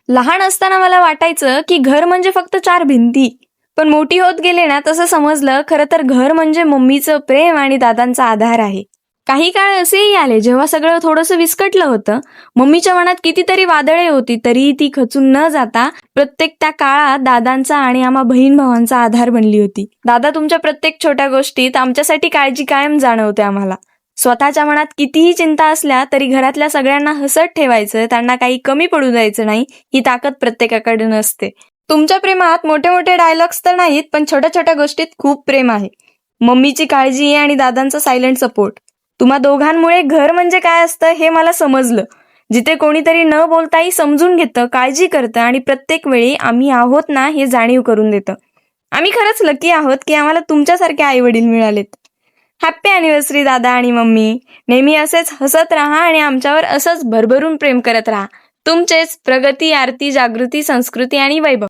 लहान असताना मला वाटायचं की घर म्हणजे फक्त चार भिंती. पण मोठी होत गेले ना तसं समजलं खरं तर घर म्हणजे मम्मीचं प्रेम आणि दादांचा आधार आहे. काही काळ असेही आले जेव्हा सगळं थोडंसं विस्कटलं होतं. मम्मीच्या मनात कितीतरी वादळे होती तरीही ती खचून न जाता प्रत्येक त्या काळात दादांचा आणि आम्हा बहीण भावांचा आधार बनली होती. दादा तुमच्या प्रत्येक छोट्या गोष्टीत आमच्यासाठी काळजी कायम जाणवते आम्हाला. स्वतःच्या मनात कितीही चिंता असल्या तरी घरातल्या सगळ्यांना हसत ठेवायचं, त्यांना काही कमी पडू द्यायचं नाही, ही ताकद प्रत्येकाकडे नसते. तुमच्या प्रेमात मोठे मोठे डायलॉग्स तर नाहीत, पण छोट्या छोट्या गोष्टीत खूप प्रेम आहे. मम्मीची काळजी आणि दादांचा सायलेंट सपोर्ट. तुम्हा दोघांमुळे घर म्हणजे काय असतं हे मला समजलं. जिथे कोणीतरी न बोलताही समजून घेतं, काळजी करतं आणि प्रत्येक वेळी आम्ही आहोत ना हे जाणीव करून देतं. आम्ही खरंच लकी आहोत की आम्हाला तुमच्यासारखे आई वडील मिळालेत. हॅप्पी अॅनिव्हर्सरी दादा आणि मम्मी. नेहमी असेच हसत राहा आणि आमच्यावर असंच भरभरून प्रेम करत राहा. तुमचेच प्रगती, आरती, जागृती, संस्कृती आणि वैभव.